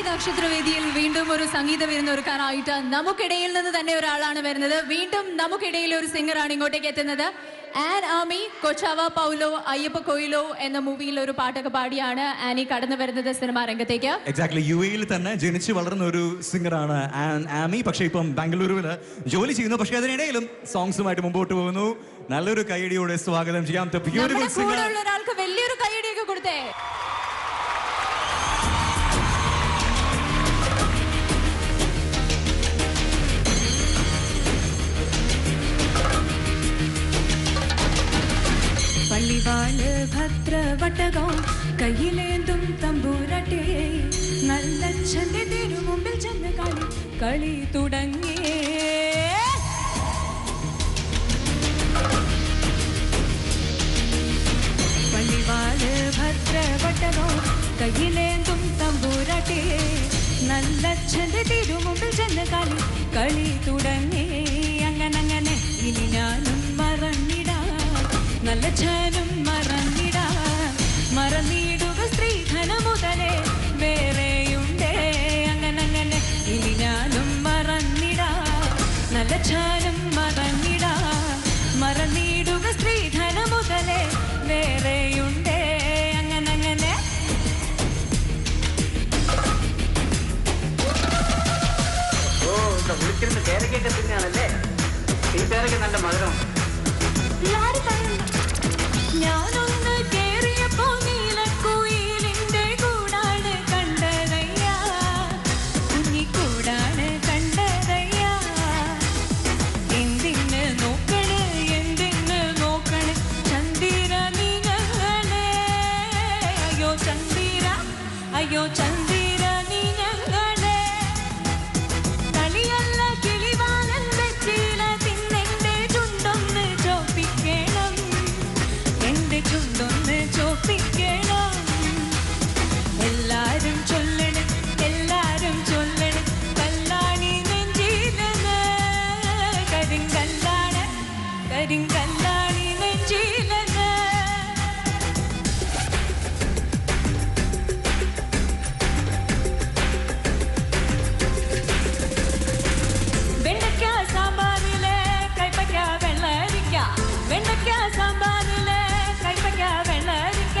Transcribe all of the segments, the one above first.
നക്ഷത്രവേദിയിൽ വീണ്ടും ഒരു സംഗീത വിരുന്ന് ഒരുക്കാനായിട്ട് നമുക്കിടയിൽ നിന്ന് തന്നെ ഒരാളാണ് വരുന്നത്. വീണ്ടും നമുക്കിടയിൽ ഒരു സിംഗറാണ് ഇങ്ങോട്ടേക്ക് എത്തുന്നത്. ആൻ ആമി കൊച്ചാവ പൗലോ അയ്യപ്പ കൊയിലോ എന്ന മൂവിയിൽ ഒരു പാട്ടൊക്കെ പാടിയാണ് ആനി കടന്നു വരുന്നത് സിനിമാ രംഗത്തേക്ക്. എക്സാക്ട്ലി UAE-ൽ തന്നെ ജനിച്ചു വളർന്ന ഒരു സിംഗറാണ് ആൻ ആമി. പക്ഷേ ഇപ്പം ബാംഗ്ലൂരുവിൽ ജോലി ചെയ്യുന്നു. പക്ഷേ അതിനിടയിലും സോങ്സുമായിട്ട് മുമ്പോട്ട് പോകുന്നു. നല്ലൊരു കൈയടിയോടെ സ്വാഗതം ചെയ്യാം. ഒരാൾക്ക് വലിയൊരു കൈയടിയൊക്കെ കൊടുത്തേ. പള്ളിവാള് ഭദ്രവട്ടകം കയ്യിലേന്തും തമ്പൂരട്ടെ നല്ല ചന്റെ തിരുമുമ്പിൽ ചെന്ന് കളി തുടങ്ങി. പള്ളിവാള് ഭദ്രവട്ടകം കയ്യിലേന്തും തമ്പൂരട്ടെ നല്ല ചന്റെ തിരുമുമ്പിൽ ചെന്ന് കളി തുടങ്ങി. അങ്ങനെ ഇനി ഞാനും മറന്നിടാ നല്ല ഛാനും മറന്നിടുക സ്ത്രീധന മുതലേ വേറെയുണ്ടേ. അങ്ങനെ ഇനി ഞാനും മറന്നിടാ നല്ല ഛാനും മറന്നിടുക സ്ത്രീധന മുതലേ വേറെയുണ്ടേ. അങ്ങനെ വിളിച്ചിരുന്ന് കേരക്കൊക്കെ തന്നെയാണല്ലേ. വീട്ടുകാരൊക്കെ നല്ല മധുരം. ഞാനൊന്ന് കേറിയപ്പോ നീലക്കുയിലിന്റെ കൂടാണ് കണ്ടതയ്യ, കുഞ്ഞിക്കൂടാണ് കണ്ടതയ്യ. എന്തിന് നോക്കണ് ചന്ദിര നീ ഞങ്ങളെ. അയ്യോ ചന്ദിര നീ ഞങ്ങളെ. കളിയല്ല കിളിവാലൻ വെച്ചില തിന്നെന്റെ ചുണ്ടൊന്ന് ചോപ്പിക്കണം, എന്റെ ചുണ്ടൊന്ന് ചോപ്പിക്കണം. എല്ലാരും ചൊല്ലണ് കല്ലാണി നെഞ്ചിലെന്ന്. കരിങ്കല്ലാണി നെഞ്ചിലെന്ന്. വെണ്ടയ്ക്ക സാമ്പാറിലെ കൈപ്പയ്ക്ക വെള്ളരിക്ക, വെണ്ടയ്ക്ക സാമ്പാറിലെ കൈപ്പയ്ക്ക വെള്ളരിക്ക.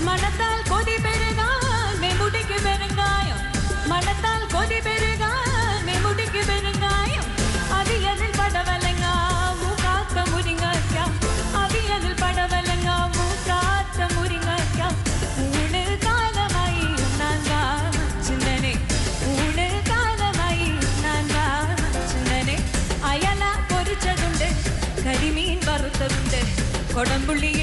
മണത്താൽ കൊതി പെരുകാൻ മെമുടിക്ക് പെരുങ്കായം, മണത്താൽ കൊതി പെരുകാൻ മെമുടിക്ക് പെരുങ്കായം. അവിയലിൽ പടവലങ്ങ മൂക്കാത്ത മുരിങ്ങയ്ക്ക, അവിയലിൽ പടവലങ്ങ മൂക്കാത്ത മുരിങ്ങയ്ക്ക. ഊണ് കാലമായി ഉണ്ണാൻ വാ ചിന്തനെ, ഊണ് കാലമായി ഉണ്ണാൻ വാ ചിന്തനെ. അയല പൊരിച്ചതുണ്ട്, കരിമീൻ വറുത്തതുണ്ട്, കൊടംപുള്ളി